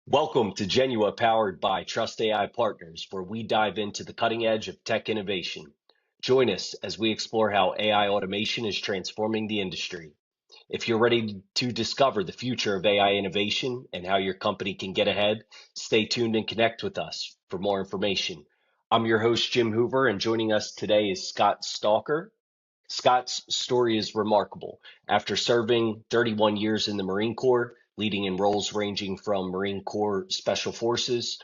Welcome to Genua, powered by Trust AI Partners, where we dive into the cutting edge of tech innovation. Join us as we explore how AI automation is transforming the industry. If you're ready to discover the future of AI innovation and how your company can get ahead, stay tuned and connect with us for more information. I'm your host, Jim Hoover, and joining us today is Scott Stalker. Scott's story is remarkable. After serving 31 years in the Marine Corps, leading in roles ranging from Marine Corps Special Forces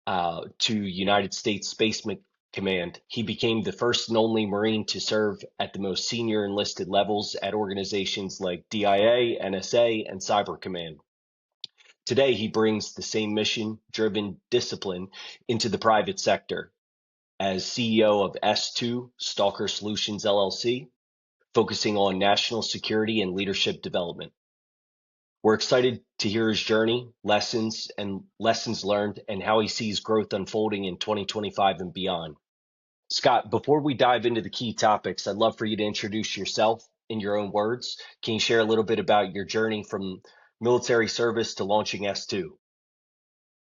to United States Space Command, he became the first and only Marine to serve at the most senior enlisted levels at organizations like DIA, NSA, and Cyber Command. Today, he brings the same mission-driven discipline into the private sector. As CEO of S2 Stalker Solutions LLC, focusing on national security and leadership development. We're excited to hear his journey, lessons learned, and how he sees growth unfolding in 2025 and beyond. Scott, before we dive into the key topics, I'd love for you to introduce yourself in your own words. Can you share a little bit about your journey from military service to launching S2?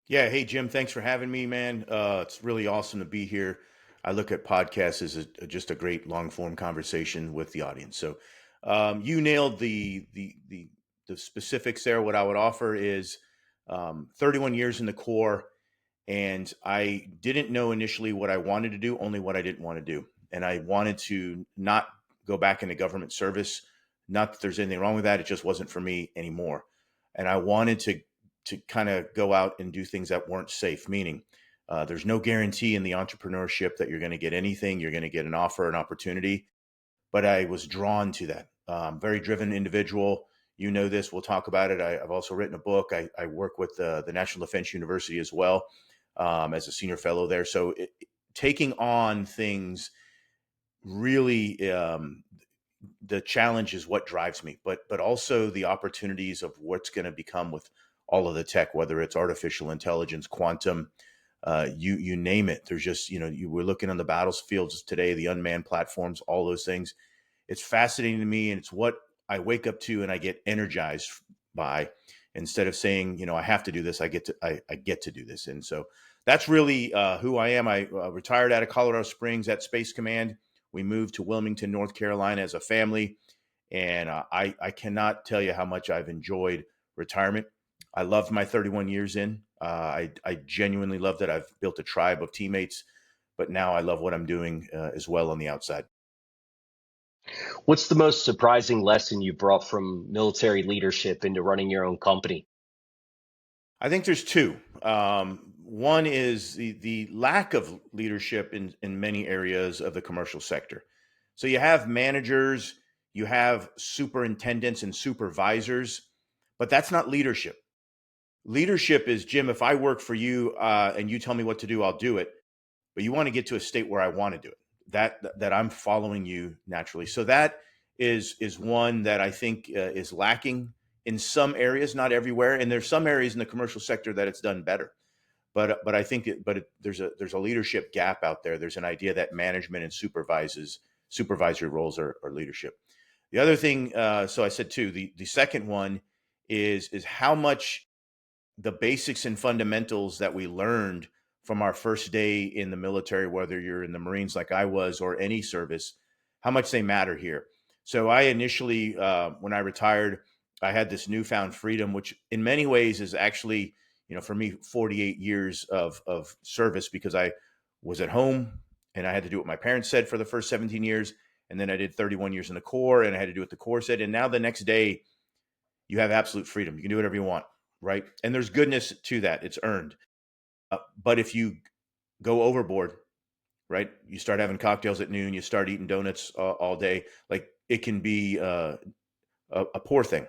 Yeah. Hey, Jim, thanks for having me, man. It's really awesome to be here. I look at podcasts as just a great long form conversation with the audience. So you nailed the specifics there. What I would offer is 31 years in the Corps, and I didn't know initially what I wanted to do, only what I didn't want to do. And I wanted to not go back into government service. Not that there's anything wrong with that. It just wasn't for me anymore. And I wanted to kind of go out and do things that weren't safe, meaning there's no guarantee in the entrepreneurship that you're going to get anything. You're going to get an offer, an opportunity. But I was drawn to that. Very driven individual. You know this. We'll talk about it. I've also written a book. I work with the National Defense University as well as a senior fellow there. So taking on things really, the challenge is what drives me, but also the opportunities of what's going to become with all of the tech, whether it's artificial intelligence, quantum, you name it. There's just, we're looking on the battlefields today, the unmanned platforms, all those things. It's fascinating to me, and it's what I wake up to and I get energized by. Instead of saying, I have to do this, I get to do this. And so that's really who I am. I retired out of Colorado Springs at Space Command. We moved to Wilmington, North Carolina as a family. And I cannot tell you how much I've enjoyed retirement. I loved my 31 years in. I genuinely love that I've built a tribe of teammates, but now I love what I'm doing as well on the outside. What's the most surprising lesson you brought from military leadership into running your own company? I think there's two. One is the lack of leadership in many areas of the commercial sector. So you have managers, you have superintendents and supervisors, but that's not leadership. Leadership is, Jim, if I work for you and you tell me what to do, I'll do it. But you want to get to a state where I want to do it, that I'm following you naturally. So that is one that I think is lacking in some areas, not everywhere. And there's some areas in the commercial sector that it's done better. But I think there's a leadership gap out there. There's an idea that management and supervisory roles are leadership. The other thing, so I said two. The second one is how much the basics and fundamentals that we learned from our first day in the military, whether you're in the Marines like I was or any service, how much they matter here. So I initially, when I retired, I had this newfound freedom, which in many ways is actually, for me, 48 years of service, because I was at home and I had to do what my parents said for the first 17 years. And then I did 31 years in the Corps and I had to do what the Corps said. And now the next day, you have absolute freedom. You can do whatever you want, right? And there's goodness to that. It's earned. But if you go overboard, right, you start having cocktails at noon, you start eating donuts all day, like it can be a poor thing.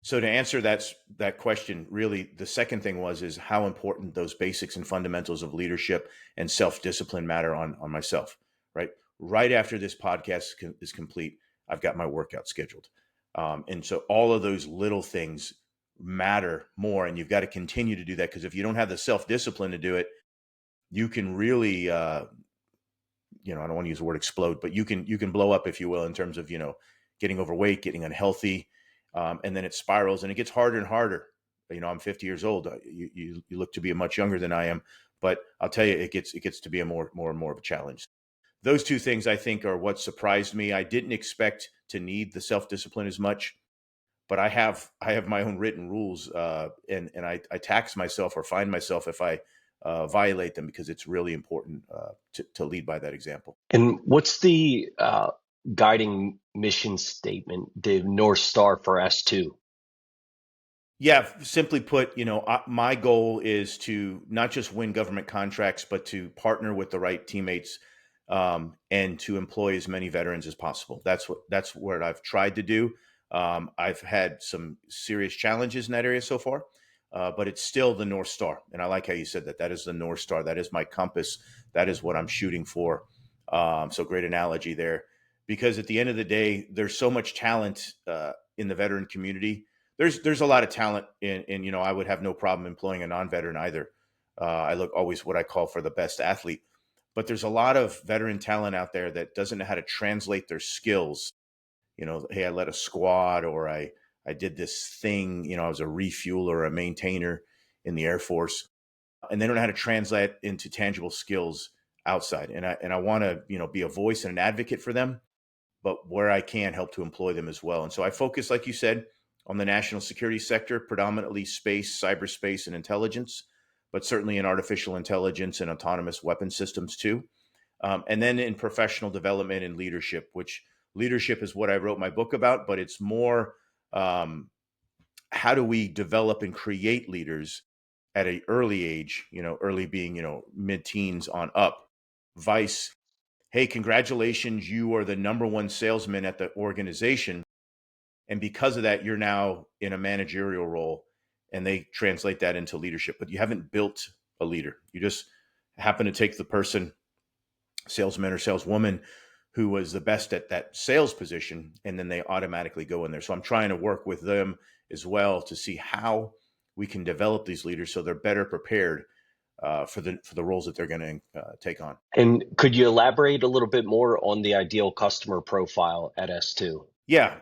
So to answer that question, really, the second thing is how important those basics and fundamentals of leadership and self-discipline matter on myself, right? Right after this podcast is complete, I've got my workout scheduled. And so all of those little things matter more, and you've got to continue to do that, because if you don't have the self-discipline to do it, you can really, I don't want to use the word explode, but you can blow up, if you will, in terms of, getting overweight, getting unhealthy. And then it spirals and it gets harder and harder I'm 50 years old. You look to be much younger than I am, but I'll tell you, it gets to be a more and more of a challenge. Those two things I think are what surprised me. I didn't expect to need the self-discipline as much, but I have my own written rules, and I tax myself or fine myself if I violate them, because it's really important to lead by that example. And what's the guiding mission statement, the North Star for S2? Yeah, simply put, my goal is to not just win government contracts, but to partner with the right teammates, and to employ as many veterans as possible. That's what I've tried to do. I've had some serious challenges in that area so far, but it's still the North Star. And I like how you said that. That is the North Star. That is my compass. That is what I'm shooting for. So great analogy there, because at the end of the day, there's so much talent in the veteran community. There's a lot of talent in I would have no problem employing a non-veteran either. I look always what I call for the best athlete, but there's a lot of veteran talent out there that doesn't know how to translate their skills. Hey, I led a squad, or I did this thing. I was a refueler or a maintainer in the Air Force, and they don't know how to translate into tangible skills outside. And I want to be a voice and an advocate for them, but where I can, help to employ them as well. And so I focus, like you said, on the national security sector, predominantly space, cyberspace, and intelligence, but certainly in artificial intelligence and autonomous weapon systems too. And then in professional development and leadership, which leadership is what I wrote my book about, but it's more, how do we develop and create leaders at an early age, early being, mid-teens on up. Vice, hey, congratulations, you are the number one salesman at the organization. And because of that, you're now in a managerial role, and they translate that into leadership. But you haven't built a leader. You just happen to take the person, salesman or saleswoman, who was the best at that sales position, and then they automatically go in there. So I'm trying to work with them as well to see how we can develop these leaders so they're better prepared for the roles that they're going to take on. And could you elaborate a little bit more on the ideal customer profile at S2? Yeah,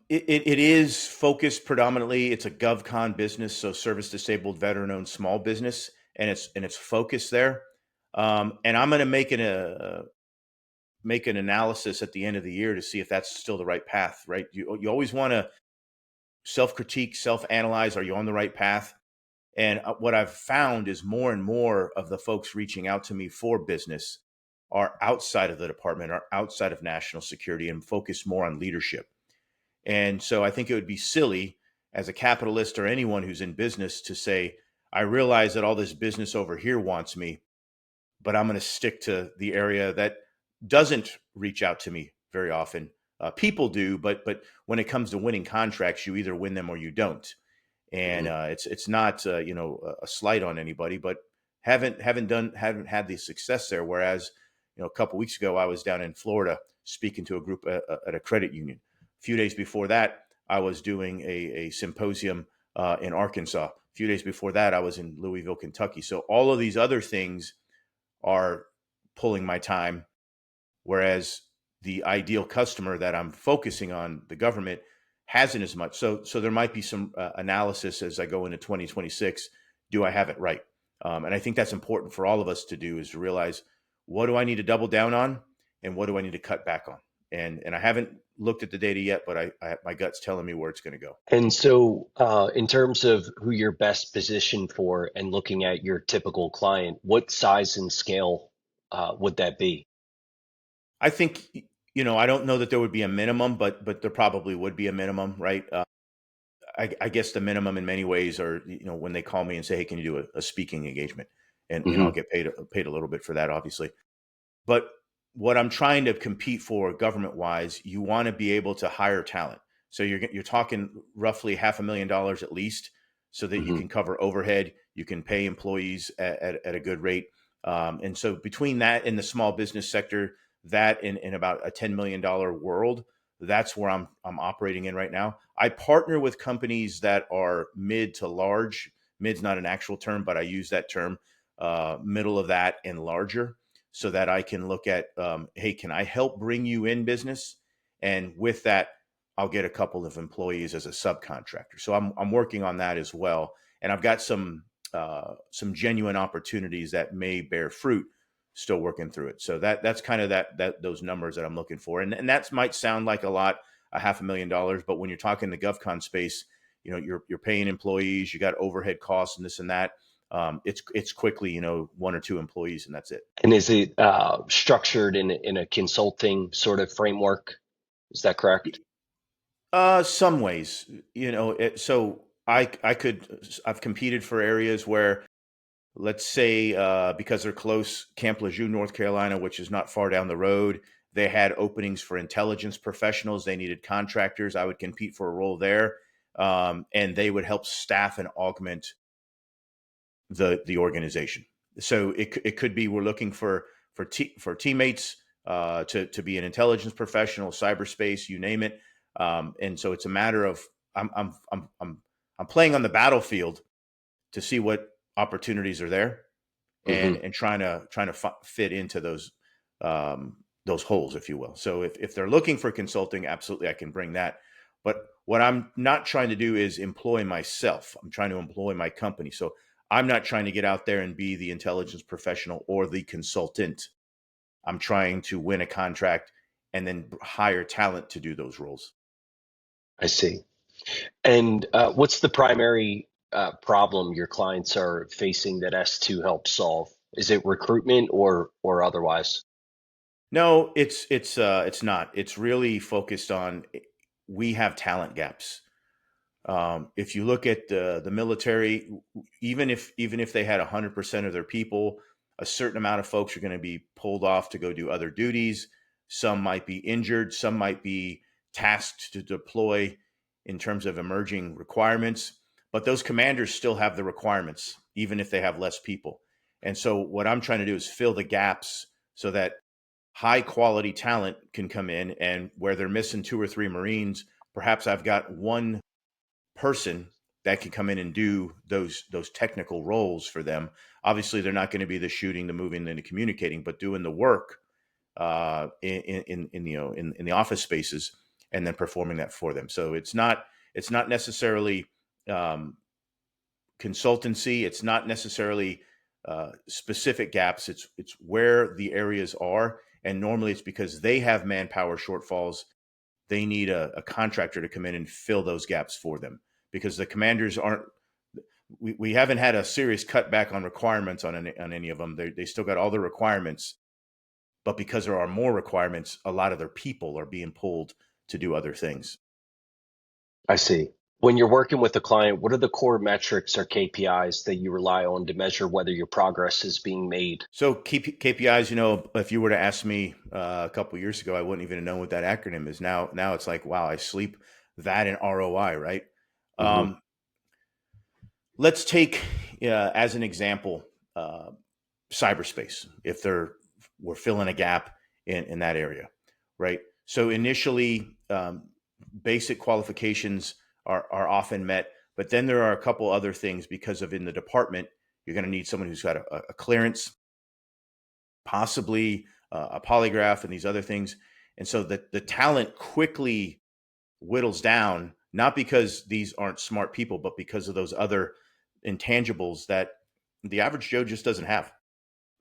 it is focused predominantly. It's a GovCon business, so service disabled veteran owned small business, and it's focused there. And I'm going to make an analysis at the end of the year to see if that's still the right path. Right? You always want to self critique, self analyze. Are you on the right path? And what I've found is more and more of the folks reaching out to me for business are outside of the department, are outside of national security, and focus more on leadership. And so I think it would be silly as a capitalist or anyone who's in business to say, I realize that all this business over here wants me, but I'm going to stick to the area that doesn't reach out to me very often. People do, but when it comes to winning contracts, you either win them or you don't. And Mhm. it's not a slight on anybody, but haven't had the success there. Whereas a couple weeks ago, I was down in Florida speaking to a group at a credit union. A few days before that, I was doing a symposium in Arkansas. A few days before that, I was in Louisville, Kentucky. So all of these other things are pulling my time, whereas the ideal customer that I'm focusing on, the government, hasn't as much. So there might be some analysis as I go into 2026. Do I have it right? And I think that's important for all of us to do, is to realize, what do I need to double down on, and what do I need to cut back on? And I haven't looked at the data yet, but my gut's telling me where it's going to go. And so, in terms of who you're best positioned for and looking at your typical client, what size and scale would that be? I think I don't know that there would be a minimum, but there probably would be a minimum, right? I guess the minimum in many ways are, when they call me and say, "Hey, can you do a speaking engagement?" And I'll Hmm. get paid a little bit for that, obviously. But what I'm trying to compete for government wise, you want to be able to hire talent. So you're talking roughly $500,000 at least, so that you Hmm. can cover overhead, you can pay employees at a good rate. And so between that and the small business sector, that in about a $10 million world, that's where I'm operating in right now. I partner with companies that are mid to large. Mid's not an actual term, but I use that term. Middle of that and larger, so that I can look at, hey, can I help bring you in business? And with that, I'll get a couple of employees as a subcontractor. So I'm working on that as well, and I've got some genuine opportunities that may bear fruit. Still working through it. So that's kind of that those numbers that I'm looking for, and that might sound like a lot, $500,000, but when you're talking the GovCon space, you know, you're paying employees, you got overhead costs and this and that. It's quickly, you know, 1 or 2 employees, and that's it. And is it structured in a consulting sort of framework? Is that correct? Some ways, you know, so I've competed for areas where, let's say, because they're close, Camp Lejeune, North Carolina, which is not far down the road, they had openings for intelligence professionals. They needed contractors. I would compete for a role there, and they would help staff and augment the organization. So it could be we're looking for teammates to be an intelligence professional, cyberspace, you name it. And so it's a matter of I'm playing on the battlefield to see what opportunities are there, Hmm. and trying to fit into those holes, if you will. So if they're looking for consulting, absolutely I can bring that. But what I'm not trying to do is employ myself. I'm trying to employ my company. So I'm not trying to get out there and be the intelligence professional or the consultant. I'm trying to win a contract and then hire talent to do those roles. I see. And what's the primary problem your clients are facing that S2 helps solve? Is it recruitment or otherwise? No, it's not. It's really focused on, we have talent gaps. If you look at the military, even if they had 100% of their people, a certain amount of folks are going to be pulled off to go do other duties. Some might be injured. Some might be tasked to deploy in terms of emerging requirements. But those commanders still have the requirements, even if they have less people. And so what I'm trying to do is fill the gaps so that high quality talent can come in, and where they're missing 2 or 3 Marines, perhaps I've got one person that can come in and do those technical roles for them. Obviously, they're not going to be the shooting, the moving, and the communicating, but doing the work in the office spaces, and then performing that for them. So it's not necessarily consultancy. It's not necessarily specific gaps. It's where the areas are, and normally it's because they have manpower shortfalls. They need a contractor to come in and fill those gaps for them, because the commanders aren't. We haven't had a serious cutback on requirements on any of them. They still got all the requirements, but because there are more requirements, a lot of their people are being pulled to do other things. I see. When you're working with a client, what are the core metrics or KPIs that you rely on to measure whether your progress is being made? So KPIs, you know, if you were to ask me a couple of years ago, I wouldn't even know what that acronym is. Now it's like, wow, I sleep that and ROI, right? Hmm. Um, let's take as an example uh, cyberspace. If we're filling a gap in that area, right? So initially, basic qualifications are often met, but then there are a couple other things, because of in the department, you're going to need someone who's got a clearance, possibly a polygraph, and these other things. And so the talent quickly whittles down, not because these aren't smart people, but because of those other intangibles that the average Joe just doesn't have.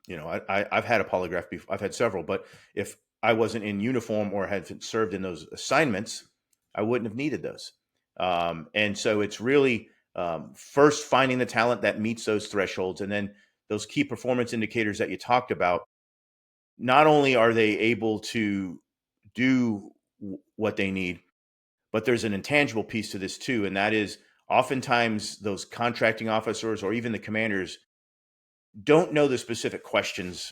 You know, I've had a polygraph before. I've had several, but if I wasn't in uniform or had served in those assignments, I wouldn't have needed those. And so it's really first finding the talent that meets those thresholds, and then those key performance indicators that you talked about. Not only are they able to do what they need, but there's an intangible piece to this too, and that is oftentimes those contracting officers or even the commanders don't know the specific questions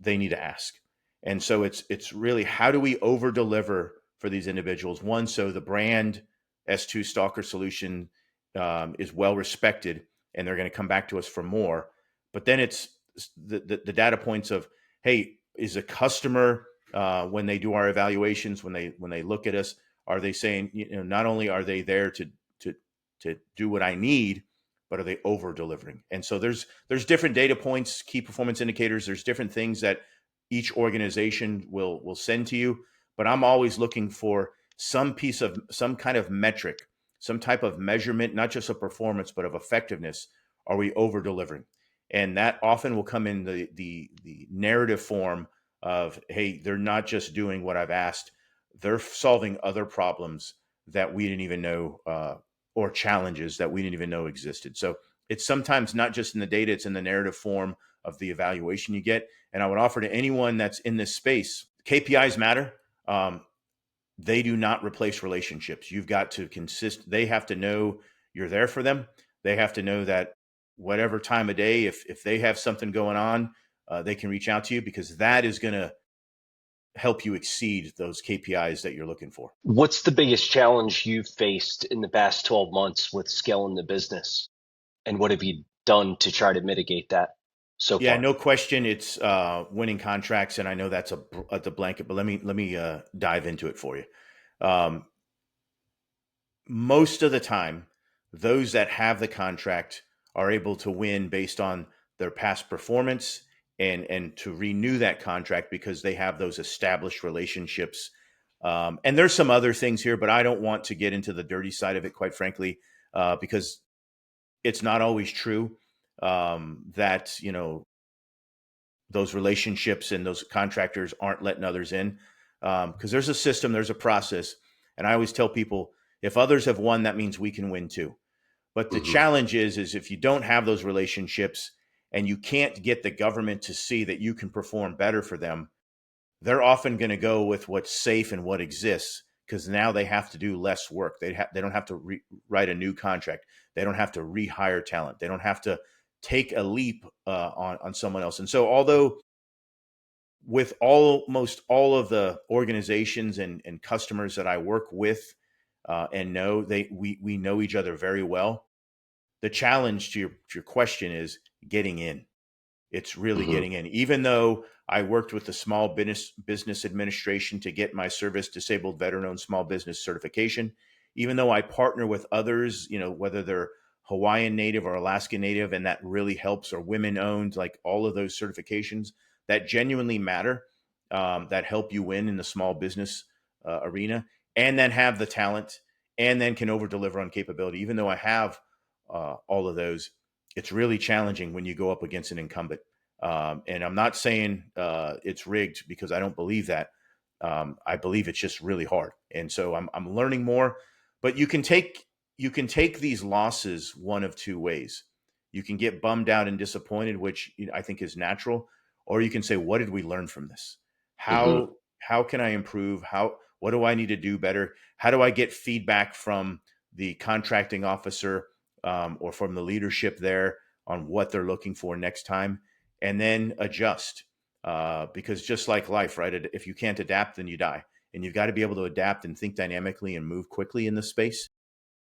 they need to ask. And so it's really, how do we over deliver for these individuals? One, so the brand S2 Stalker solution is well respected, and they're going to come back to us for more. But then it's the data points of, hey, is a customer when they do our evaluations, when they look at us, are they saying, you know, not only are they there to do what I need, but are they over delivering? And so there's different data points, key performance indicators. There's different things that each organization will send to you, but I'm always looking for, some kind of metric, some type of measurement, not just of performance, but of effectiveness. Are we over delivering? And that often will come in the narrative form of, hey, they're not just doing what I've asked, they're solving other problems that we didn't even know, or challenges that we didn't even know existed. So it's sometimes not just in the data, it's in the narrative form of the evaluation you get. And I would offer to anyone that's in this space, KPIs matter. They do not replace relationships. You've got to they have to know you're there for them. They have to know that whatever time of day, if they have something going on, they can reach out to you, because that is going to help you exceed those KPIs that you're looking for. What's the biggest challenge you've faced in the past 12 months with scaling the business? And what have you done to try to mitigate that so Yeah, far? no question. It's winning contracts, and I know that's a blanket, but let me dive into it for you. Um, Most of the time, those that have the contract are able to win based on their past performance, and to renew that contract because they have those established relationships. And there's some other things here, but I don't want to get into the dirty side of it, quite frankly, because it's not always true, that those relationships and those contractors aren't letting others in, because there's a system, there's a process. And I always tell people, if others have won, that means we can win too. But the Hmm. challenge is if you don't have those relationships and you can't get the government to see that you can perform better for them, they're often going to go with what's safe and what exists, because now they have to do less work. They don't have to write a new contract. They don't have to rehire talent. They don't have to take a leap on someone else. And so, although with almost all of the organizations and customers that I work with, and know, we know each other very well. The challenge to your question is getting in. It's really Hmm. getting in. Even though I worked with the Small Business Administration to get my service disabled veteran owned small business certification, even though I partner with others, whether they're Hawaiian Native or Alaska Native, and that really helps, or women owned, like all of those certifications that genuinely matter, that help you win in the small business arena, and then have the talent, and then can over deliver on capability. Even though I have all of those, it's really challenging when you go up against an incumbent. And I'm not saying it's rigged, because I don't believe that. I believe it's just really hard. And so I'm learning more. But you can take these losses one of two ways. You can get bummed out and disappointed, which I think is natural, or you can say, what did we learn from this? Hmm. How can I improve? What do I need to do better? How do I get feedback from the contracting officer, or from the leadership there, on what they're looking for next time, and then adjust. Because just like life, right? If you can't adapt, then you die. And you've got to be able to adapt and think dynamically and move quickly in this space.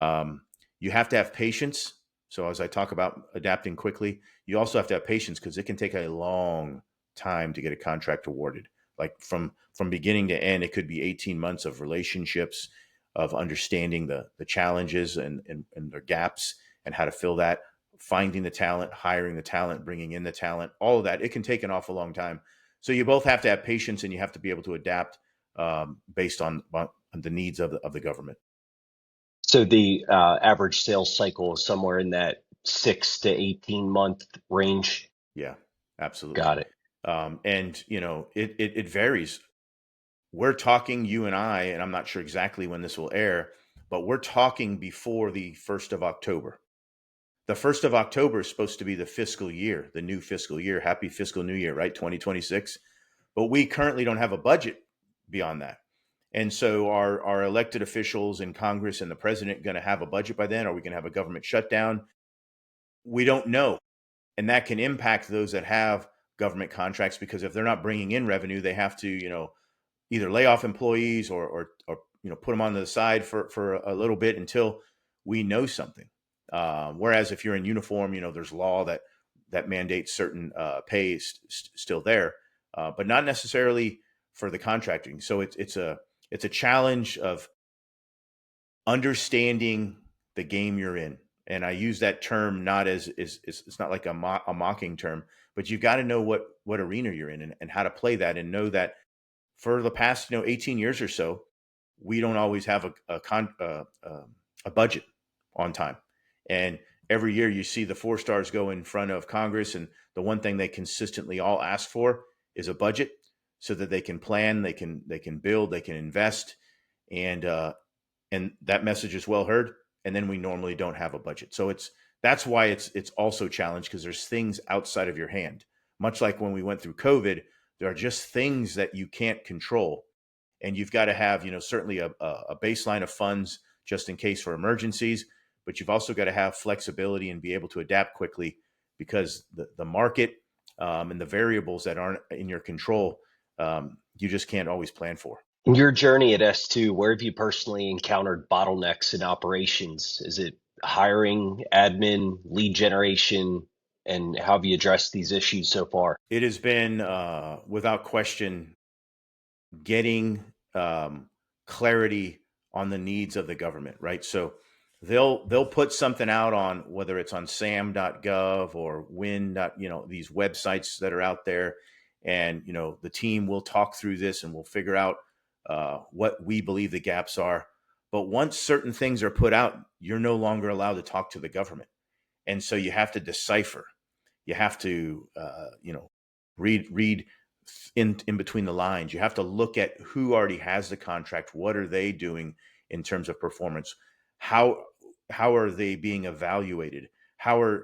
Um, you have to have patience. So as I talk about adapting quickly, you also have to have patience, because it can take a long time to get a contract awarded. Like from beginning to end, it could be 18 months of relationships, of understanding the challenges and their gaps, and how to fill that, finding the talent, hiring the talent, bringing in the talent, all of that. It can take an awful long time. So you both have to have patience, and you have to be able to adapt, based on the needs of the government. So the average sales cycle is somewhere in that 6 to 18 month range. Yeah, absolutely. Got it. And it varies. We're talking, you and I, and I'm not sure exactly when this will air, but we're talking before the 1st of October. The 1st of October is supposed to be the fiscal year, the new fiscal year. Happy fiscal new year, right? 2026. But we currently don't have a budget beyond that. And so our elected officials in Congress and the president going to have a budget by then? Are we going to have a government shutdown? We don't know. And that can impact those that have government contracts, because if they're not bringing in revenue, they have to either lay off employees, or put them on the side for a little bit until we know something. Whereas if you're in uniform, there's law that mandates certain pay still there, but not necessarily for the contracting. So it's a challenge of understanding the game you're in. And I use that term not as is it's not like a mocking term, but you've got to know what arena you're in, and how to play that, and know that for the past 18 years or so, we don't always have a budget on time. And every year you see the 4 stars go in front of Congress, and the one thing they consistently all ask for is a budget so that they can plan, they can build, they can invest, and that message is well heard. And then we normally don't have a budget, so that's why it's also challenged, because there's things outside of your hand. Much like when we went through COVID, there are just things that you can't control, and you've got to have, certainly a baseline of funds just in case for emergencies, but you've also got to have flexibility and be able to adapt quickly, because the market, and the variables that aren't in your control, you just can't always plan for. In your journey at S2, where have you personally encountered bottlenecks in operations? Is it hiring, admin, lead generation, and how have you addressed these issues so far? It has been, without question, getting clarity on the needs of the government, right? So they'll put something out on, whether it's on sam.gov or win. These websites that are out there, and the team will talk through this and we'll figure out what we believe the gaps are. But once certain things are put out, you're no longer allowed to talk to the government, and so you have to decipher. You have to read in between the lines. You have to look at who already has the contract. What are they doing in terms of performance? How are they being evaluated? How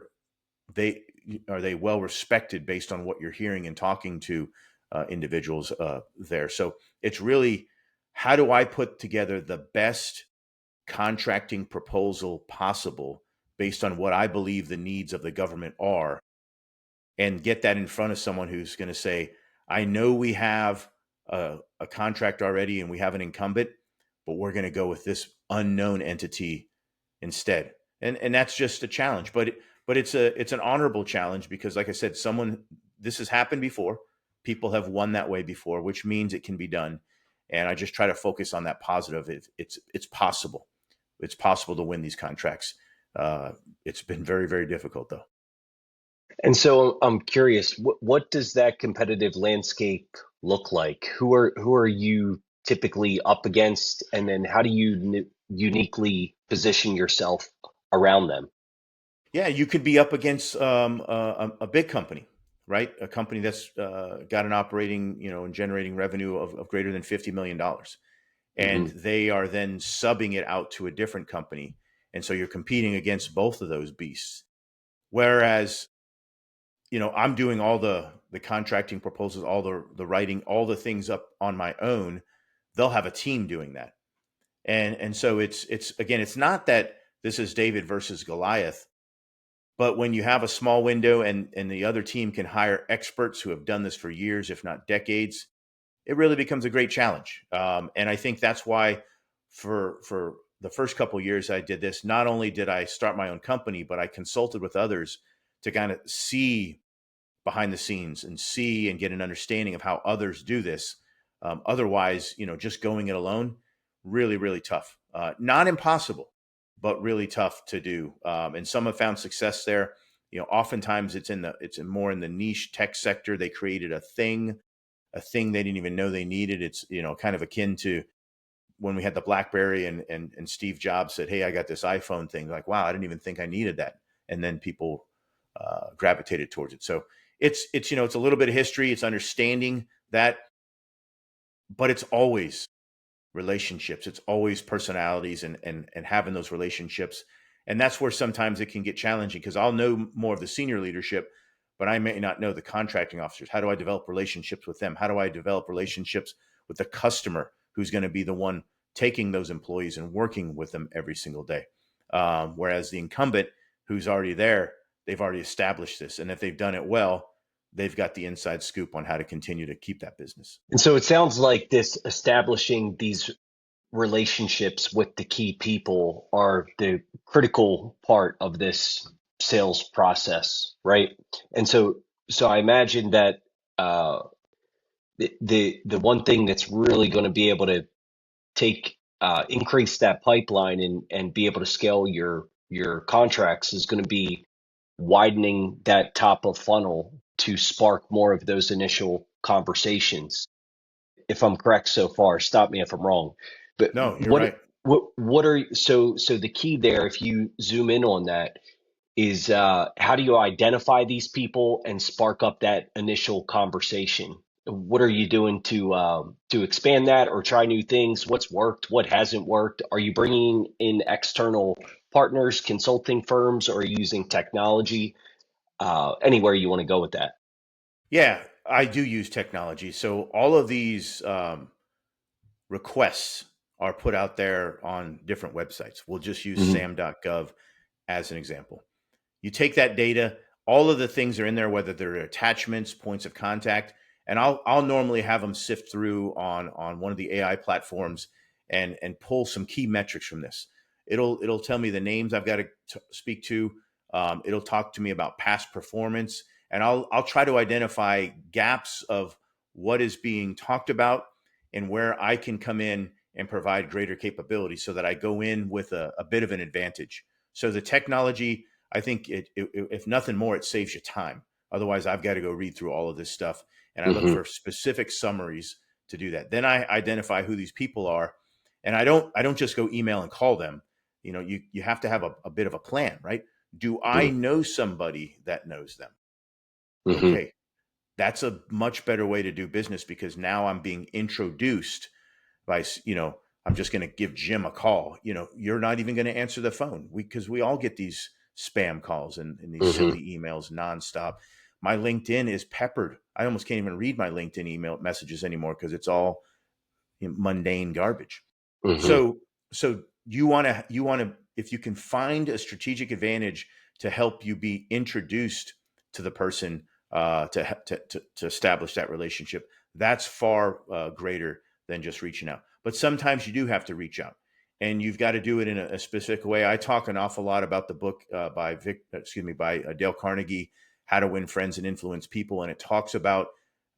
they are they well respected based on what you're hearing and talking to individuals there? So it's really, how do I put together the best contracting proposal possible based on what I believe the needs of the government are, and get that in front of someone who's going to say, I know we have a contract already and we have an incumbent, but we're going to go with this unknown entity instead. And that's just a challenge, but it's an honorable challenge, because, like I said, this has happened before. People have won that way before, which means it can be done. And I just try to focus on that positive. It's possible. It's possible to win these contracts. It's been very, very difficult, though. And so I'm curious, what does that competitive landscape look like? Who are you typically up against, and then how do you uniquely position yourself around them? Yeah, you could be up against a big company, right? A company that's got an operating, and generating revenue of greater than $50 million, and Hmm. they are then subbing it out to a different company, and so you're competing against both of those beasts. Whereas, I'm doing all the contracting proposals, all the writing, all the things up on my own. They'll have a team doing that, and so it's again, it's not that this is David versus Goliath. But when you have a small window, and the other team can hire experts who have done this for years, if not decades, it really becomes a great challenge. And I think that's why, for the first couple of years I did this, not only did I start my own company, but I consulted with others to kind of see behind the scenes and see and get an understanding of how others do this. Otherwise, just going it alone, really, really tough. Not impossible, but really tough to do. And some have found success there. Oftentimes it's more in the niche tech sector. They created a thing they didn't even know they needed. It's kind of akin to when we had the BlackBerry, and Steve Jobs said, "Hey, I got this iPhone thing." Like, wow, I didn't even think I needed that. And then people gravitated towards it. So it's a little bit of history. It's understanding that, but it's always relationships. It's always personalities, and having those relationships. And that's where sometimes it can get challenging, because I'll know more of the senior leadership, but I may not know the contracting officers. How do I develop relationships with them? How do I develop relationships with the customer, who's going to be the one taking those employees and working with them every single day? Whereas the incumbent, who's already there, they've already established this. And if they've done it well, they've got the inside scoop on how to continue to keep that business. And so it sounds like this establishing these relationships with the key people are the critical part of this sales process, right? And so I imagine that uh, the one thing that's really going to be able to take increase that pipeline and be able to scale your contracts is going to be widening that top of funnel to spark more of those initial conversations. If I'm correct so far, stop me if I'm wrong. But No, you're what right. what are so the key there, if you zoom in on that, is how do you identify these people and spark up that initial conversation? What are you doing to expand that or try new things? What's worked? What hasn't worked? Are you bringing in external partners, consulting firms, or are you using technology? Anywhere you want to go with that. Yeah, I do use technology. So all of these requests are put out there on different websites. We'll just use Hmm. sam.gov as an example. You take that data, all of the things are in there, whether they're attachments, points of contact, and I'll normally have them sift through on one of the AI platforms and pull some key metrics from this. It'll tell me the names I've got to speak to. It'll talk to me about past performance, and I'll try to identify gaps of what is being talked about and where I can come in and provide greater capability so that I go in with a bit of an advantage. So the technology, I think if nothing more, it saves you time. Otherwise, I've got to go read through all of this stuff, and I look Hmm. for specific summaries to do that. Then I identify who these people are, and I don't just go email and call them. You have to have a bit of a plan, right? Do I Hmm. know somebody that knows them? Hmm. Okay, that's a much better way to do business because now I'm being introduced by, I'm just going to give Jim a call. You're not even going to answer the phone because we all get these spam calls and these Hmm. silly emails nonstop. My LinkedIn is peppered. I almost can't even read my LinkedIn email messages anymore because it's all mundane garbage. Hmm. So you want to if you can find a strategic advantage to help you be introduced to the person to establish that relationship, that's far greater than just reaching out. But sometimes you do have to reach out, and you've got to do it in a specific way. I talk an awful lot about the book by Dale Carnegie, How to Win Friends and Influence People, and it talks about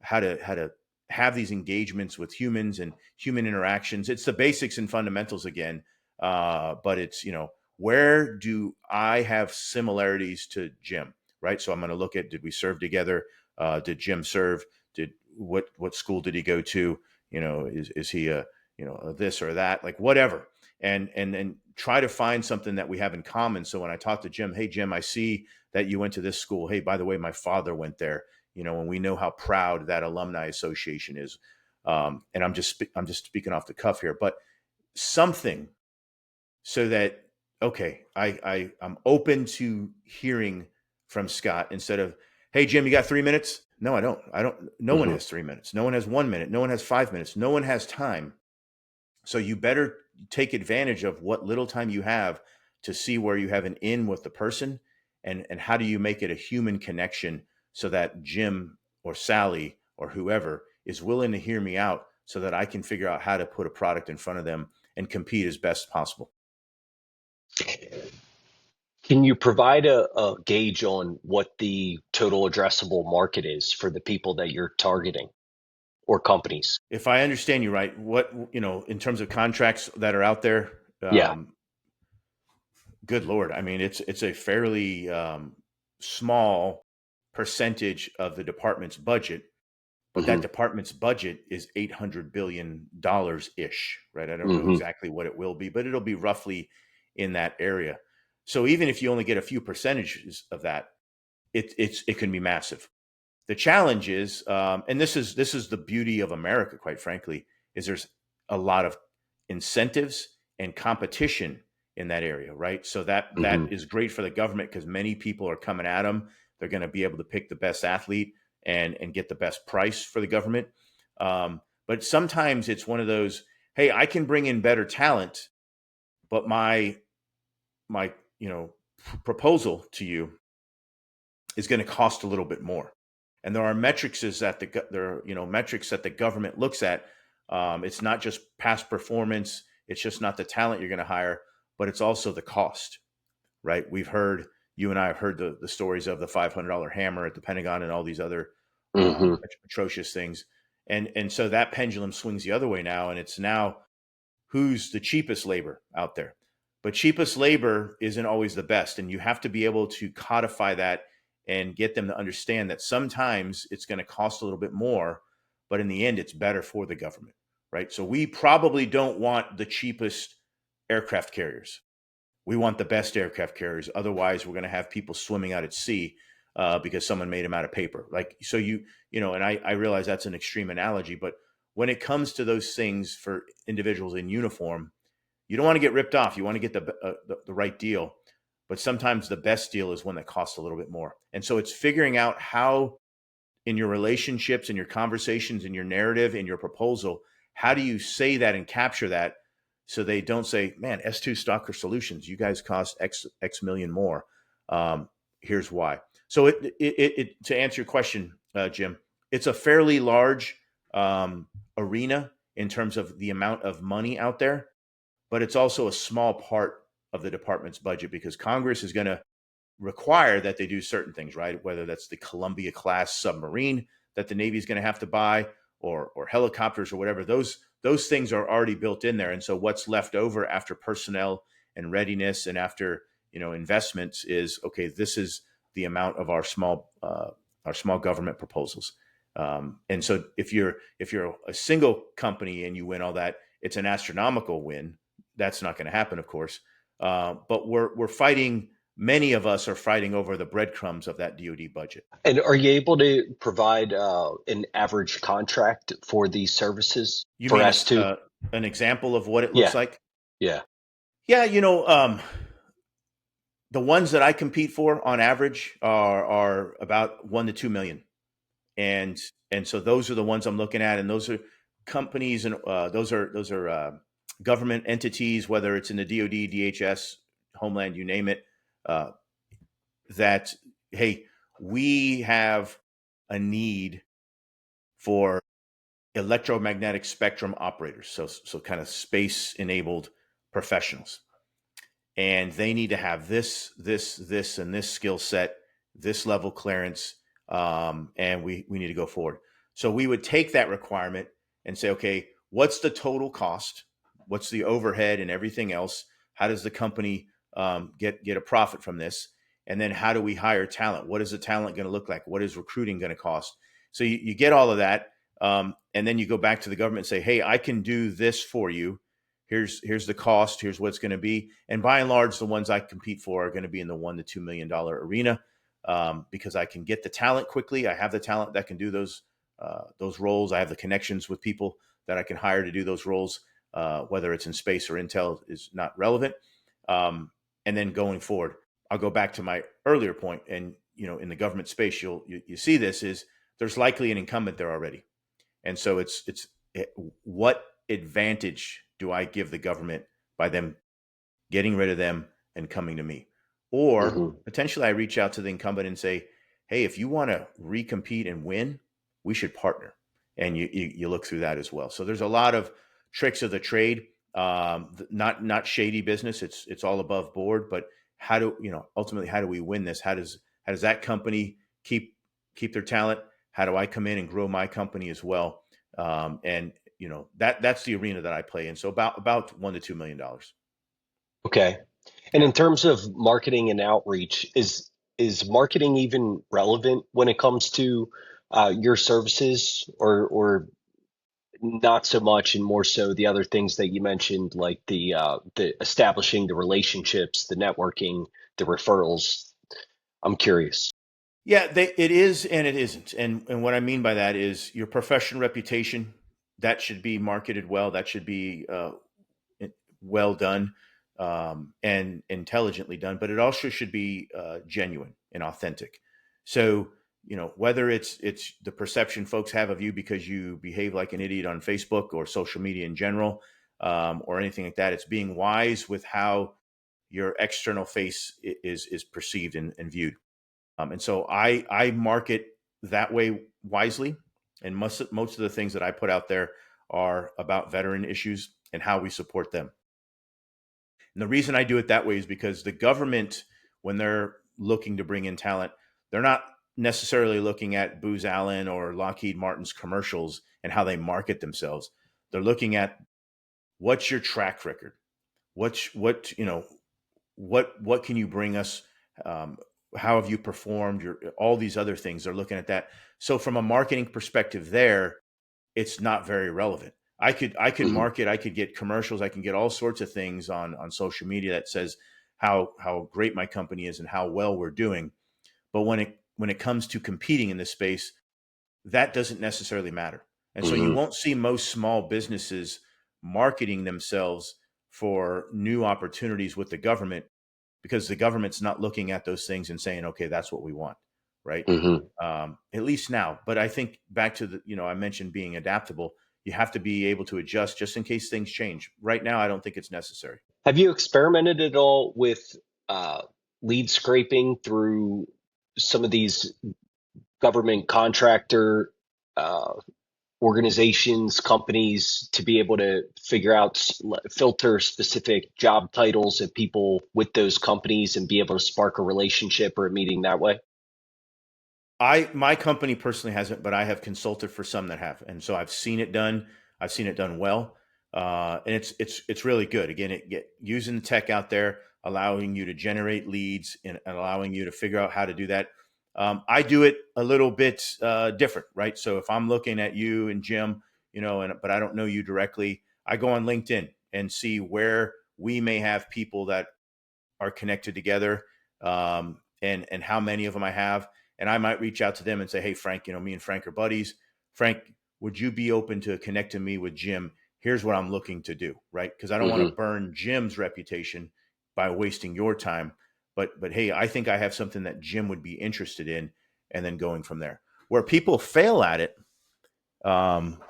how to have these engagements with humans and human interactions. It's the basics and fundamentals again, but it's where do I have similarities to Jim, right? So I'm going to look at, did we serve together? Did Jim serve? Did what school did he go to? Is he a this or that, like whatever, and then try to find something that we have in common. So when I talk to Jim, hey Jim, I see that you went to this school. Hey, by the way, my father went there. And we know how proud that alumni association is. And I'm just speaking off the cuff here, but something so that okay, I'm open to hearing from Scott instead of, hey Jim, you got 3 minutes? No, I don't. I don't. No one Hmm. has 3 minutes. No one has 1 minute. No one has 5 minutes. No one has time. So you better take advantage of what little time you have to see where you have an in with the person, and how do you make it a human connection so that Jim or Sally or whoever is willing to hear me out so that I can figure out how to put a product in front of them and compete as best possible. Can you provide a gauge on what the total addressable market is for the people that you're targeting or companies? If I understand you right, what in terms of contracts that are out there, Yeah. um, good Lord, I mean it's a fairly small percentage of the department's budget, but that Hmm. department's budget is $800 billion ish, right? I don't know Hmm. exactly what it will be, but it'll be roughly in that area. So even if you only get a few percentages of that, it can be massive. The challenge is, and this is the beauty of America, quite frankly, is there's a lot of incentives and competition in that area, right? So that Hmm. is great for the government because many people are coming at them. They're going to be able to pick the best athlete and get the best price for the government. But sometimes it's one of those, hey, I can bring in better talent, but my proposal to you is going to cost a little bit more. And there are metrics that metrics that the government looks at. It's not just past performance. It's just not the talent you're going to hire, but it's also the cost, right? You and I have heard the stories of the $500 hammer at the Pentagon and all these other Hmm. atrocious things. And so that pendulum swings the other way now. And it's now who's the cheapest labor out there. But cheapest labor isn't always the best. And you have to be able to codify that and get them to understand that sometimes it's going to cost a little bit more, but in the end, it's better for the government, right? So we probably don't want the cheapest aircraft carriers. We want the best aircraft carriers. Otherwise, we're going to have people swimming out at sea because someone made them out of paper. Like, so and I realize that's an extreme analogy, but when it comes to those things for individuals in uniform, you don't want to get ripped off. You want to get the right deal. But sometimes the best deal is one that costs a little bit more. And so it's figuring out how in your relationships, in your conversations, in your narrative, in your proposal, how do you say that and capture that so they don't say, man, S2 Stalker Solutions, you guys cost X million more. Here's why. So it to answer your question, Jim, it's a fairly large arena in terms of the amount of money out there, but it's also a small part of the department's budget because Congress is going to require that they do certain things, right? Whether that's the Columbia class submarine that the Navy is going to have to buy, or helicopters or whatever. Those things are already built in there, and so what's left over after personnel and readiness and after investments is okay. This is the amount of our small government proposals. And so if you're a single company and you win all that, it's an astronomical win. That's not going to happen, of course. But we're fighting. Many of us are fighting over the breadcrumbs of that DoD budget. And are you able to provide an average contract for these services You for mean S2? an example of what it looks Yeah, like? yeah. Yeah, the ones that I compete for on average are about 1 to 2 million, and so those are the ones I'm looking at, and those are companies, and those are government entities, whether it's in the DoD, DHS, Homeland, you name it. Uh, that hey, we have a need for electromagnetic spectrum operators, so kind of space enabled professionals, and they need to have this, and this skill set, this level clearance, and we need to go forward. So we would take that requirement and say, okay, what's the total cost? What's the overhead and everything else? How does the company get a profit from this? And then how do we hire talent? What is the talent going to look like? What is recruiting going to cost? So you get all of that, and then you go back to the government and say, hey, I can do this for you. Here's the cost. Here's what it's going to be. And by and large, the ones I compete for are going to be in the $1 to $2 million arena, because I can get the talent quickly. I have the talent that can do those roles. I have the connections with people that I can hire to do those roles. Whether it's in space or intel is not relevant. And then going forward, I'll go back to my earlier point. And in the government space, you see this is there's likely an incumbent there already, and so it's what advantage do I give the government by them getting rid of them and coming to me? Or Hmm. potentially I reach out to the incumbent and say, hey, if you want to recompete and win, we should partner. And you look through that as well. So there's a lot of tricks of the trade, not shady business. It's all above board. But ultimately, how do we win this? How does that company keep their talent? How do I come in and grow my company as well? And that's the arena that I play in. So about $1 to $2 million. Okay. And Yeah. in terms of marketing and outreach, is marketing even relevant when it comes to your services, or not so much, and more so the other things that you mentioned, like the establishing the relationships, the networking, the referrals? I'm curious. Yeah, it is and it isn't. And what I mean by that is your professional reputation, that should be marketed well. That should be well done, and intelligently done. But it also should be genuine and authentic. So whether it's the perception folks have of you because you behave like an idiot on Facebook or social media in general, or anything like that, it's being wise with how your external face is perceived and viewed. And so I market that way wisely. And most of the things that I put out there are about veteran issues and how we support them. And the reason I do it that way is because the government, when they're looking to bring in talent, they're not necessarily looking at Booz Allen or Lockheed Martin's commercials and how they market themselves. They're looking at what's your track record, what can you bring us, how have you performed, all these other things. They're looking at that. So from a marketing perspective there, it's not very relevant. I could Hmm. market, I could get commercials, I can get all sorts of things on social media that says how great my company is and how well we're doing. But when it comes to competing in this space, that doesn't necessarily matter. And so you Hmm. won't see most small businesses marketing themselves for new opportunities with the government, because the government's not looking at those things and saying, okay, that's what we want, right? Hmm. At least now. But I think back to I mentioned being adaptable. You have to be able to adjust just in case things change. Right now, I don't think it's necessary. Have you experimented at all with uh, lead scraping through some of these government contractor uh, organizations, companies, to be able to figure out, filter specific job titles of people with those companies and be able to spark a relationship or a meeting that way? My company personally hasn't, but I have consulted for some that have, and so I've seen it done. I've seen it done well, and it's really good. Again, using the tech out there, allowing you to generate leads and allowing you to figure out how to do that. I do it a little bit different, right? So if I'm looking at you and Jim, but I don't know you directly, I go on LinkedIn and see where we may have people that are connected together, and how many of them I have. And I might reach out to them and say, hey, Frank, me and Frank are buddies. Frank, would you be open to connecting me with Jim? Here's what I'm looking to do, right? Because I don't want to Hmm. burn Jim's reputation by wasting your time. But hey, I think I have something that Jim would be interested in, and then going from there. Where people fail at it, um,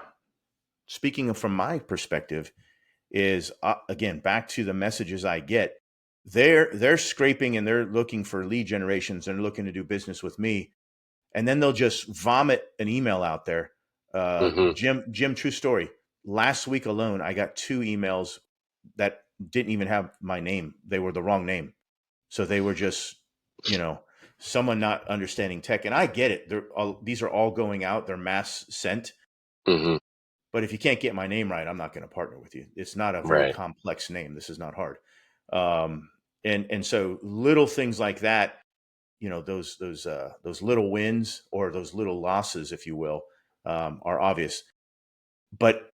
speaking of from my perspective, is again back to the messages I get. They're scraping and they're looking for lead generations and they're looking to do business with me, and then they'll just vomit an email out there. Hmm. Jim, true story. Last week alone, I got 2 emails that didn't even have my name. They were the wrong name, so they were just you know someone not understanding tech. And I get it. These are all going out. They're mass sent. Hmm. But if you can't get my name right, I'm not going to partner with you. It's not a very Right. complex name. This is not hard. Um, and so little things like that, those little wins or those little losses, if you will, are obvious. But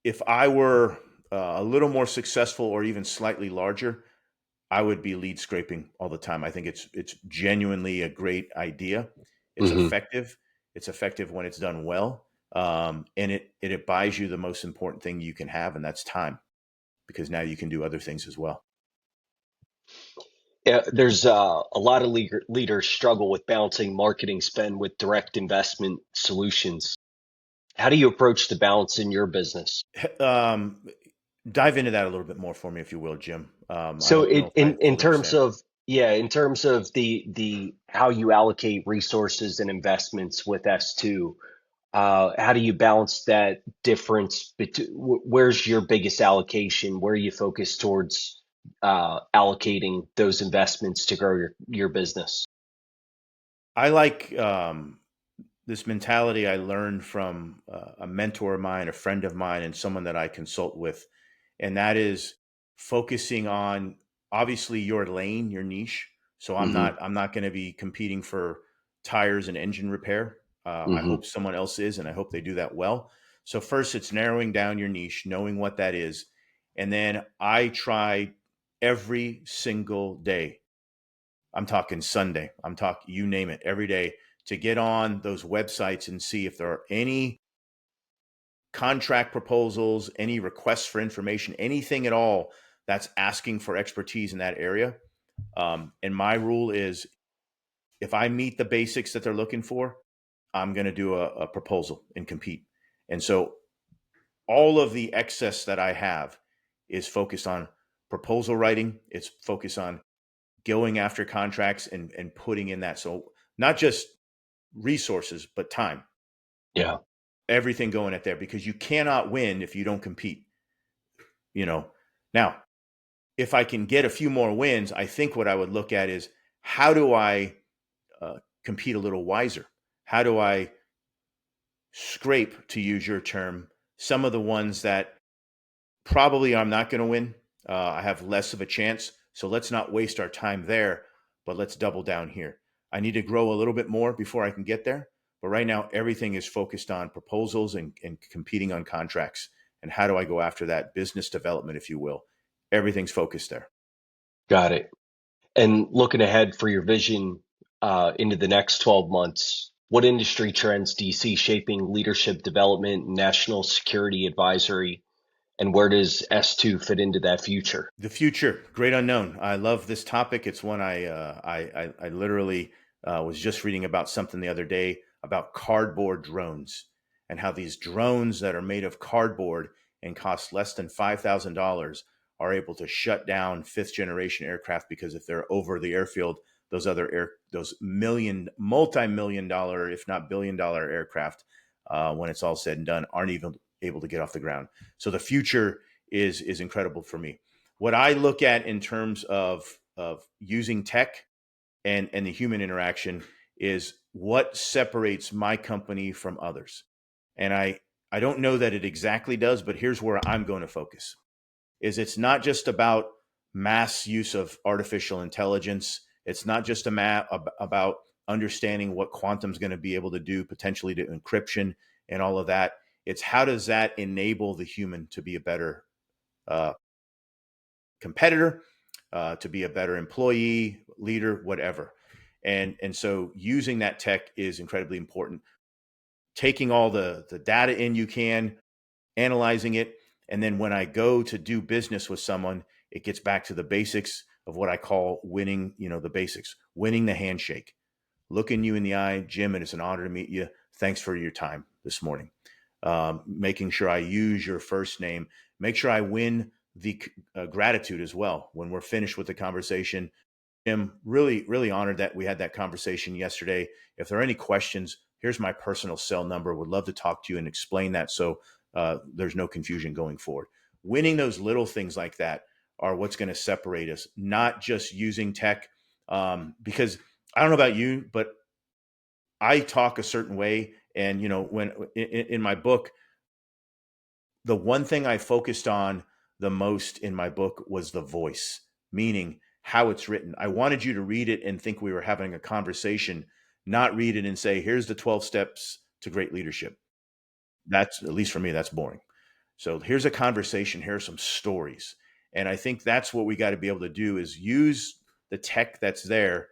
if I were a little more successful or even slightly larger, I would be lead scraping all the time. I think it's genuinely a great idea. It's Hmm. effective. It's effective when it's done well, and it buys you the most important thing you can have, and that's time, because now you can do other things as well. Yeah, there's a lot of leaders struggle with balancing marketing spend with direct investment solutions. How do you approach the balance in your business? Um, Dive into that a little bit more for me, if you will, Jim. I So don't know it, if I in fully terms understand. of, yeah, in terms of the how you allocate resources and investments with S2, how do you balance that difference between, where's your biggest allocation? Where you focus towards allocating those investments to grow your business? I like this mentality I learned from a mentor of mine, a friend of mine, and someone that I consult with, and that is focusing on obviously your lane, your niche. So Hmm. I'm not going to be competing for tires and engine repair. I Hmm. hope someone else is, and I hope they do that well. So first, it's narrowing down your niche, knowing what that is, and then I try every single day. I'm talking Sunday. I'm talking, you name it, every day, to get on those websites and see if there are any contract proposals, any requests for information, anything at all that's asking for expertise in that area. And my rule is, if I meet the basics that they're looking for, I'm going to do a proposal and compete. And so all of the excess that I have is focused on proposal writing. It's focused on going after contracts and putting in that. So not just resources, but time, Yeah. everything going at there, because you cannot win if you don't compete, you know. Now, if I can get a few more wins, I think what I would look at is, how do I compete a little wiser? How do I scrape, to use your term, some of the ones that probably I'm not going to win? I have less of a chance. So let's not waste our time there, but let's double down here. I need to grow a little bit more before I can get there. But right now, everything is focused on proposals and competing on contracts. And how do I go after that business development, if you will? Everything's focused there. Got it. And looking ahead for your vision into the next 12 months, what industry trends do you see shaping leadership development, national security advisory, and where does S2 fit into that future? The future, great unknown. I love this topic. It's one I literally was just reading about something the other day about cardboard drones and how these drones that are made of cardboard and cost less than $5,000 are able to shut down fifth generation aircraft because if they're over the airfield, those multi-million dollar, if not billion-dollar aircraft, when it's all said and done, aren't even able to get off the ground. So the future is incredible for me. What I look at in terms of using tech and the human interaction is what separates my company from others. And I don't know that it exactly does, but here's where I'm going to focus. Is it's not just about mass use of artificial intelligence. It's not just about understanding what quantum's going to be able to do potentially to encryption and all of that. It's how does that enable the human to be a better uh, competitor, to be a better employee, leader, whatever. And so using that tech is incredibly important. Taking all the data in you can, analyzing it, and then when I go to do business with someone, it gets back to the basics of what I call winning, the basics, winning the handshake. Looking you in the eye, Jim, it is an honor to meet you. Thanks for your time this morning. Making sure I use your first name, make sure I win the gratitude as well. When we're finished with the conversation, Jim, really, really honored that we had that conversation yesterday. If there are any questions, here's my personal cell number. Would love to talk to you and explain that so there's no confusion going forward. Winning those little things like that are what's going to separate us, not just using tech. Because I don't know about you, but I talk a certain way. And, when in my book, the one thing I focused on the most in my book was the voice, meaning how it's written. I wanted you to read it and think we were having a conversation, not read it and say, here's the 12 steps to great leadership. That's, at least for me, that's boring. So here's a conversation, here are some stories. And I think that's what we got to be able to do is use the tech that's there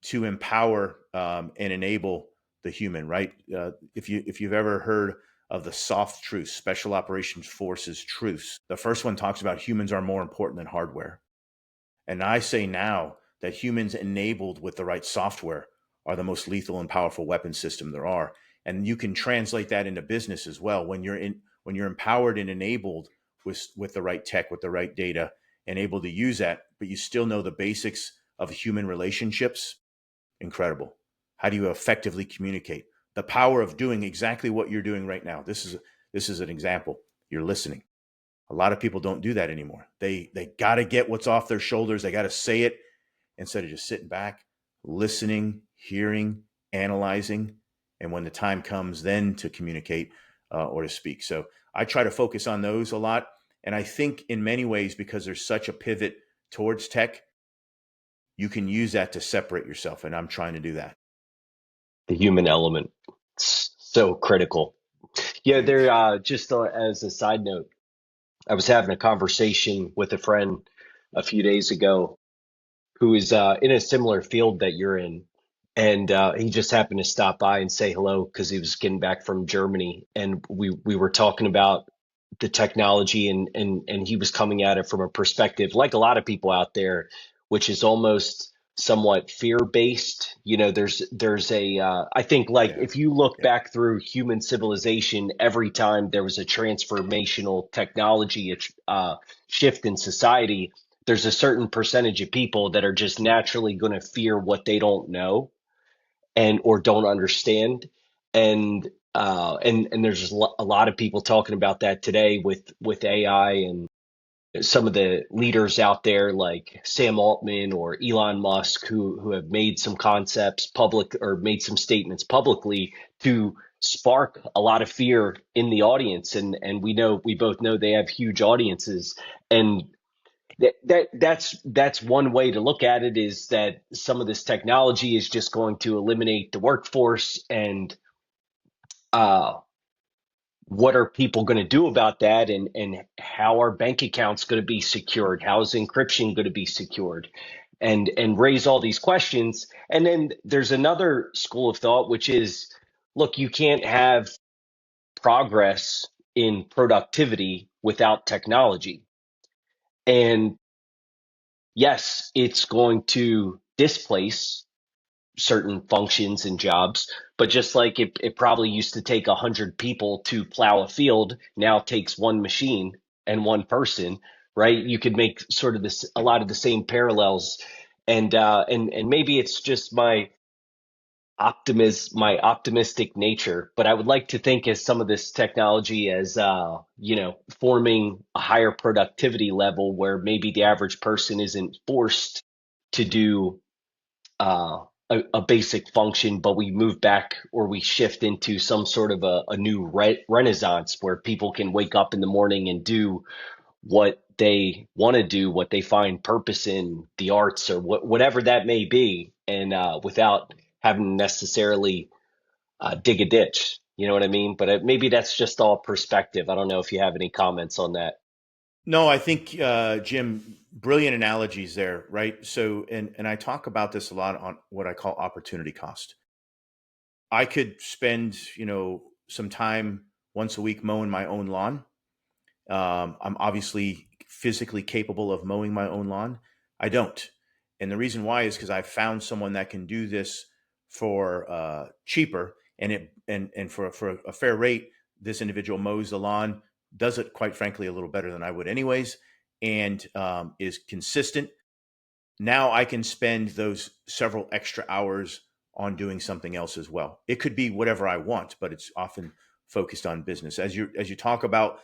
to empower and enable the human, right? If you've ever heard of the soft truths, Special Operations Forces truths, the first one talks about humans are more important than hardware. And I say now that humans enabled with the right software are the most lethal and powerful weapon system there are. And you can translate that into business as well. When you're empowered and enabled with the right tech, with the right data, and able to use that, but you still know the basics of human relationships, incredible. How do you effectively communicate? The power of doing exactly what you're doing right now. This is an example. You're listening. A lot of people don't do that anymore. They got to get what's off their shoulders. They got to say it instead of just sitting back, listening, hearing, analyzing, and when the time comes, then to communicate or to speak. So I try to focus on those a lot. And I think in many ways, because there's such a pivot towards tech, you can use that to separate yourself. And I'm trying to do that. The human element. It's so critical. Yeah, Huge. just as a side note, I was having a conversation with a friend a few days ago who is in a similar field that you're in. And he just happened to stop by and say hello because he was getting back from Germany. And we were talking about the technology and he was coming at it from a perspective, like a lot of people out there, which is almost somewhat fear-based. There's a I think like Yeah. if you look Yeah. back through human civilization, every time there was a transformational technology shift in society, there's a certain percentage of people that are just naturally going to fear what they don't know and or don't understand. And there's just a lot of people talking about that today with AI and some of the leaders out there like Sam Altman or Elon Musk who have made some concepts public or made some statements publicly to spark a lot of fear in the audience. And we both know they have huge audiences. And that's one way to look at it, is that some of this technology is just going to eliminate the workforce and uh, what are people going to do about that, and how are bank accounts going to be secured? How is encryption going to be secured? And raise all these questions. And then there's another school of thought, which is, look, you can't have progress in productivity without technology. And yes, it's going to displace certain functions and jobs, but just like it probably used to take 100 people to plow a field, now takes one machine and one person, right? You could make sort of this a lot of the same parallels, and maybe it's just my optimistic nature, but I would like to think as some of this technology as forming a higher productivity level where maybe the average person isn't forced to do a basic function, but we move back or we shift into some sort of a new renaissance where people can wake up in the morning and do what they want to do, what they find purpose in, the arts or whatever that may be, and without having to necessarily dig a ditch. You know what I mean? But maybe that's just all perspective. I don't know if you have any comments on that. No, I think Jim, brilliant analogies there, right? So, and I talk about this a lot on what I call opportunity cost. I could spend, some time once a week mowing my own lawn. I'm obviously physically capable of mowing my own lawn. I don't, and the reason why is because I found someone that can do this for cheaper, and for a fair rate. This individual mows the lawn, does it quite frankly a little better than I would, anyways, and is consistent. Now I can spend those several extra hours on doing something else as well. It could be whatever I want, but it's often focused on business. As you talk about,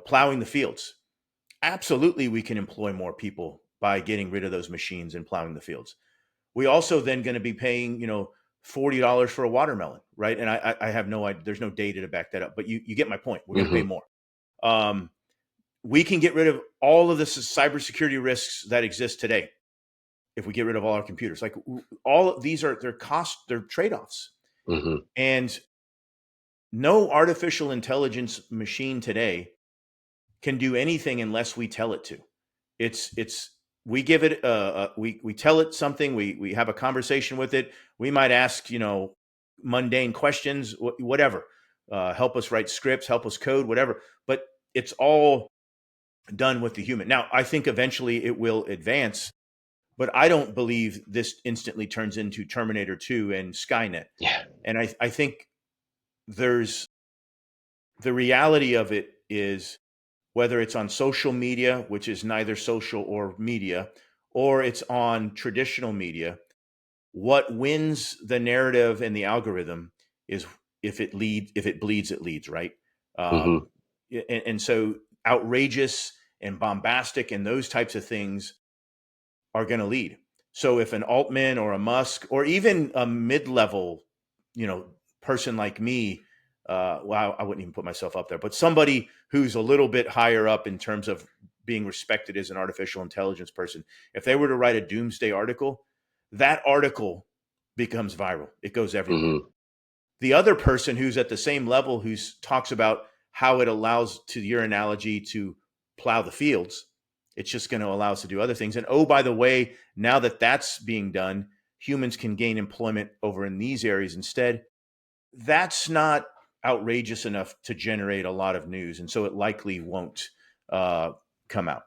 plowing the fields. Absolutely, we can employ more people by getting rid of those machines and plowing the fields. We also then going to be paying, $40 for a watermelon, right? And I have no idea. There's no data to back that up, but you get my point. We're going to pay Hmm. more. Um, we can get rid of all of the cybersecurity risks that exist today if we get rid of all our computers. Like, all of these are their cost, their trade-offs, Hmm. and no artificial intelligence machine today can do anything unless we tell it to. It's we give it we tell it something, we have a conversation with it. We might ask, mundane questions, whatever. Help us write scripts, help us code, whatever. But it's all done with the human. Now, I think eventually it will advance, but I don't believe this instantly turns into Terminator 2 and Skynet. Yeah. And I think there's the reality of it is, whether it's on social media, which is neither social or media, or it's on traditional media, what wins the narrative and the algorithm is, if it bleeds, it leads, right? Hmm. Um, and so outrageous and bombastic and those types of things are going to lead. So if an Altman or a Musk or even a mid-level, person like me, well, I wouldn't even put myself up there, but somebody who's a little bit higher up in terms of being respected as an artificial intelligence person, if they were to write a doomsday article, that article becomes viral. It goes everywhere. Hmm. The other person who's at the same level, who talks about how it allows, to your analogy, to plow the fields, it's just going to allow us to do other things. And oh, by the way, now that that's being done, humans can gain employment over in these areas instead. That's not outrageous enough to generate a lot of news, and so it likely won't uh, come out.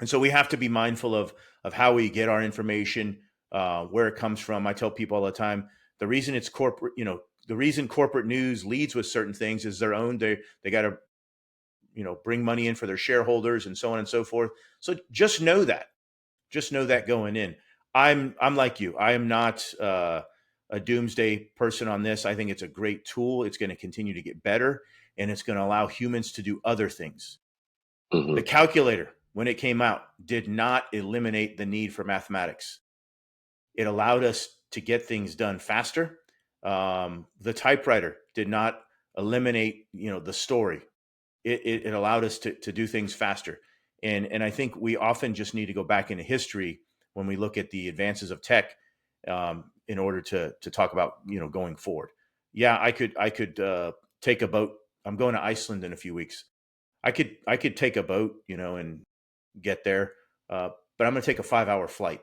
And so we have to be mindful of how we get our information, where it comes from. I tell people all the time, the reason it's corporate, the reason corporate news leads with certain things is their own. They got to, bring money in for their shareholders and so on and so forth. So just know that. Just know that going in. I'm like you. I am not a doomsday person on this. I think it's a great tool. It's going to continue to get better, and it's going to allow humans to do other things. Hmm. The calculator, when it came out, did not eliminate the need for mathematics. It allowed us to get things done faster. The typewriter did not eliminate, the story. It allowed us to do things faster. And I think we often just need to go back into history when we look at the advances of tech, in order to talk about, going forward. Yeah, I could take a boat. I'm going to Iceland in a few weeks. I could take a boat, and get there. But I'm going to take a 5 hour flight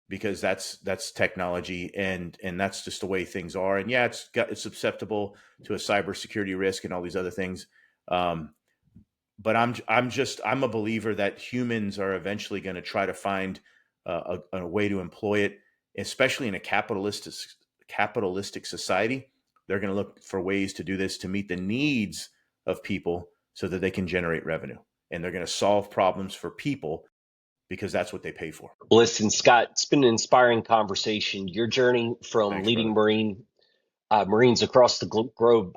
because that's technology, and that's just the way things are. And yeah, it's susceptible to a cybersecurity risk and all these other things. Um, but I'm a believer that humans are eventually going to try to find a way to employ it, especially in a capitalistic society. They're going to look for ways to do this to meet the needs of people so that they can generate revenue, and they're going to solve problems for people because that's what they pay for. Listen, Scott, it's been an inspiring conversation. Your journey from Thanks, leading brother. Marines across the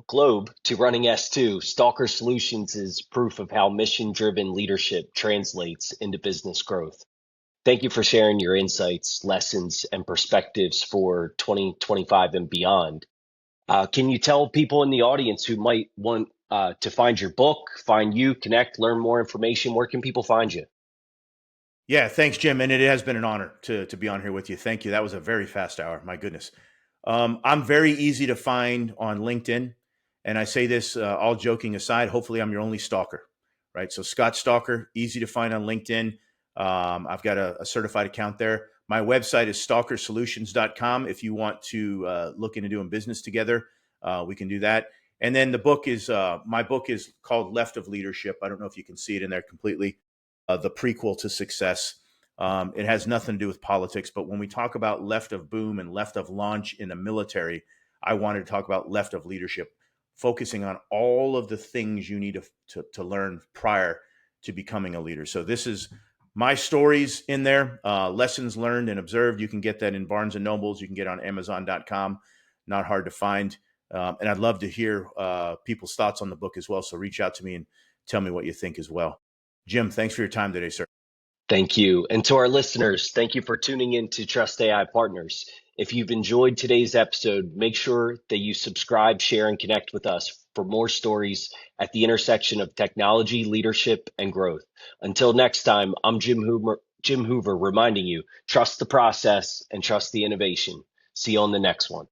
globe to running S2, Stalker Solutions is proof of how mission-driven leadership translates into business growth. Thank you for sharing your insights, lessons, and perspectives for 2025 and beyond. Can you tell people in the audience who might want to find your book, find you, connect, learn more information? Where can people find you? Yeah, thanks, Jim. And it has been an honor to be on here with you. Thank you. That was a very fast hour. My goodness. I'm very easy to find on LinkedIn. And I say this all joking aside. Hopefully, I'm your only stalker, right? So, Scott Stalker, easy to find on LinkedIn. I've got a certified account there. My website is stalkersolutions.com. If you want to look into doing business together, we can do that. And then my book is called Left of Leadership. I don't know if you can see it in there completely. The prequel to Success. It has nothing to do with politics, but when we talk about left of boom and left of launch in the military, I wanted to talk about left of leadership, focusing on all of the things you need to learn prior to becoming a leader. So this is my stories in there, lessons learned and observed. You can get that in Barnes and Nobles. You can get it on Amazon.com. Not hard to find. And I'd love to hear people's thoughts on the book as well. So reach out to me and tell me what you think as well. Jim, thanks for your time today, sir. Thank you. And to our listeners, thank you for tuning in to Trust AI Partners. If you've enjoyed today's episode, make sure that you subscribe, share, and connect with us for more stories at the intersection of technology, leadership, and growth. Until next time, I'm Jim Hoover reminding you, trust the process and trust the innovation. See you on the next one.